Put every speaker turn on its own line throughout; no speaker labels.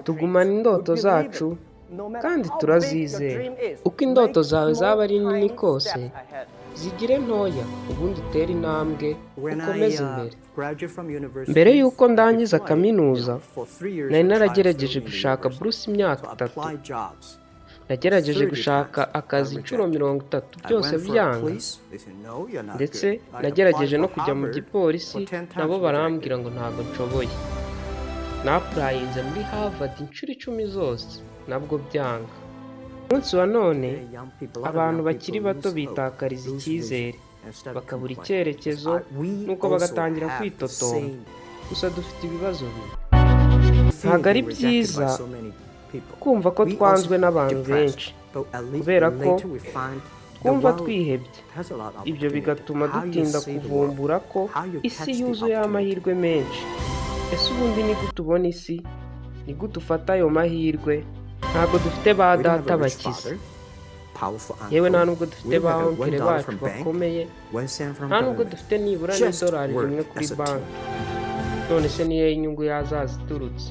Tugumana indoto zacu kandi turazizera. Uko indoto zawe zaba ari nini kose, zigire ntoya ubundi utere intambwe ukomeze imbere. Mbere y'uko ndangiza kaminuza, nari naragerageje gushaka buruse imyaka 3. Nagerageje gushaka akazi inshuro 30 byose byanga, ndetse nagerageje no kujya mu gipolisi nabo barambwira ngo ntabwo nshoboye. Napurayinze muri Harvard inshuro 10 zose nabwo byanga. Umunsi wa none abantu bakiri bato bitakariza icyizere, bakabura icyerekezo nuko bagatangira kwitotomba. Gusa dufite ibibazo bibi. Ntabwo ari byiza kumva ko twanzwe n'abantu benshi, kubera ko twumva twihebye. Ibyo bigatuma dutinda kuvumbura ko isi yuzuye amahirwe menshi. Ese ubundi ni gute ubona isi? Ni gute ufata ayo mahirwe? Ntabwo dufite ba data bakize, yewe nta nubwo dufite ba onkere bacu bakomeye, nta nubwo dufite nibura n'idolari rimwe kuri banki. None se niyo inyungu yazaza iturutse?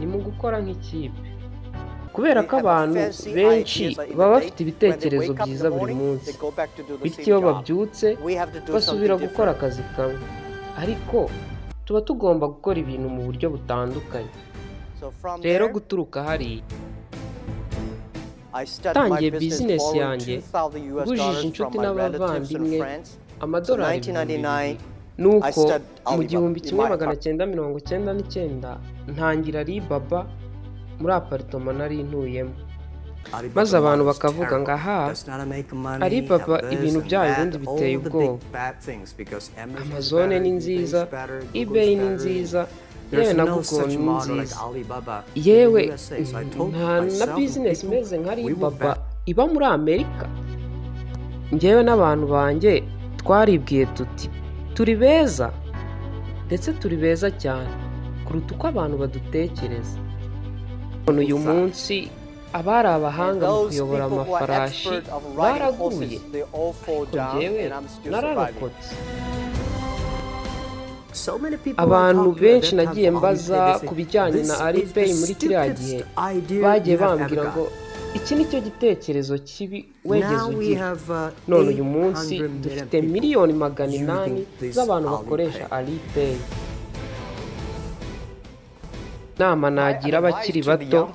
Ni mu gukora nk'ikipe. Kubera ko abantu benshi baba bafite ibitekerezo byiza buri munsi, bityo iyo babyutse basubira gukora akazi kamwe. Ariko tuba tugomba gukora ibintu mu buryo butandukanye. Rero guturuka hariya, tangiye bizinesi yanjye, ngujije inshuti n'abavandimwe amadolari 2,000. Nuko mu 1999 ntangira Alibaba muri aparitoma nari ntuyemo. Maze abantu bakavuga ngo aha, Alibaba ibintu byayo ubundi biteye ubwoba. Amazon ni nziza, eBay ni nziza, yewe na Google ni nziza. Yewe nta na business imeze nka Alibaba iba muri Amerika. Njyewe n'abantu banjye twaribwiye tuti turi beza, ndetse turi beza cyane kuruta uko abantu badutekereza. Uyu munsi abari abahanga mu kuyobora amafarashi baraguye, ariko njyewe nararokotse. Abantu benshi nagiye mbaza ku bijyanye na Alipay muri kiriya gihe, bagiye bambwira ngo iki ni cyo gitekerezo kibi wegeze ugira. None uyu munsi dufite miliyoni 800 z'abantu bakoresha Alipay. Nama nagira abakiri bato,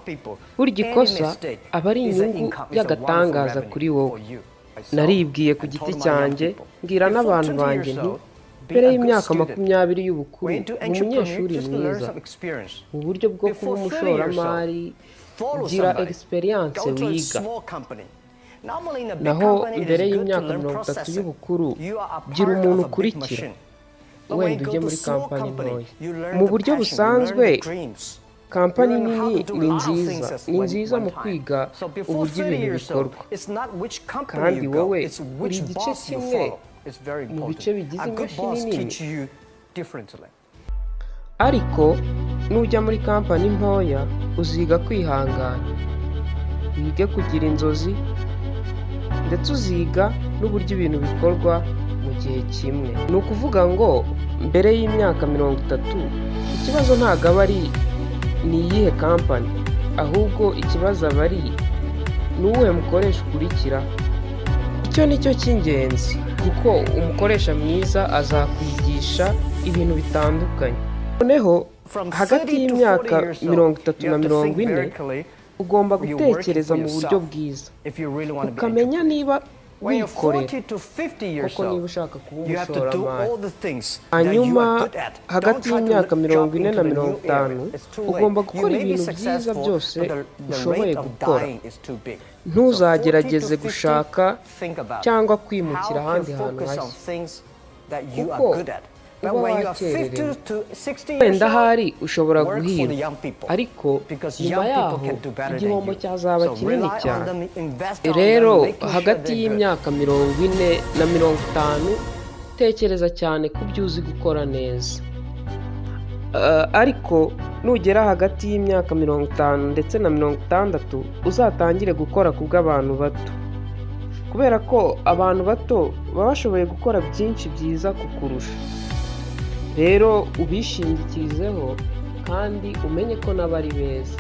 burya ikosa aba ari inyungu y'agatangaza kuri wowe. Naribwiye ku giti cyanjye, mbwira n'abantu banjye nti mbere y'imyaka 20 y'ubukuru umunyeshuri mwiza, mu buryo bwo kuba umushoramari, gira experience wiga. Naho mbere y'imyaka 30 y'ubukuru, gira umuntu ukurikira, wenda ujye muri kampani ntoya. Mu buryo busanzwe kampani nini ni nziza mu kwiga uburyo ibintu bikorwa, kandi wowe uri igice kimwe mu bice bigize imashini nini. Ariko nujya muri kampani ntoya uziga kwihangana, wige kugira inzozi, ndetse uziga n'uburyo ibintu bikorwa mu gihe kimwe. Ni ukuvuga ngo mbere y'imyaka 30 ikibazo ntabwo aba ari ni iyihe kampani, ahubwo ikibazo aba ari ni uwuhe mukoresha ukurikira. Icyo ni cyo cy'ingenzi, kuko umukoresha mwiza azakwigisha ibintu bitandukanye. Noneho hagati y'imyaka 30 na 40 ugomba gutekereza mu buryo bwiza, ukamenya niba wikorera kuko niba ushaka kuba umushoramari. Hanyuma hagati y'imyaka 40 na 50 ugomba gukora ibintu byiza byose ushoboye gukora. Ntuzagerageze gushaka cyangwa kwimukira ahandi hantu hashya, kuko uba wakererewe. Wenda ahari ushobora guhirwa, ariko nyuma yaho igihombo cyazaba kinini cyane. Rero hagati y'imyaka 40 na 50 tekereza cyane ku byo uzi gukora neza. Ariko nugera hagati y'imyaka 50 ndetse na 60 uzatangire gukora ku bw'abantu bato. kubera ko abantu bato baba bashoboye gukora byinshi byiza kukurusha. Rero ubishingikirizeho kandi umenye ko nabo ari beza.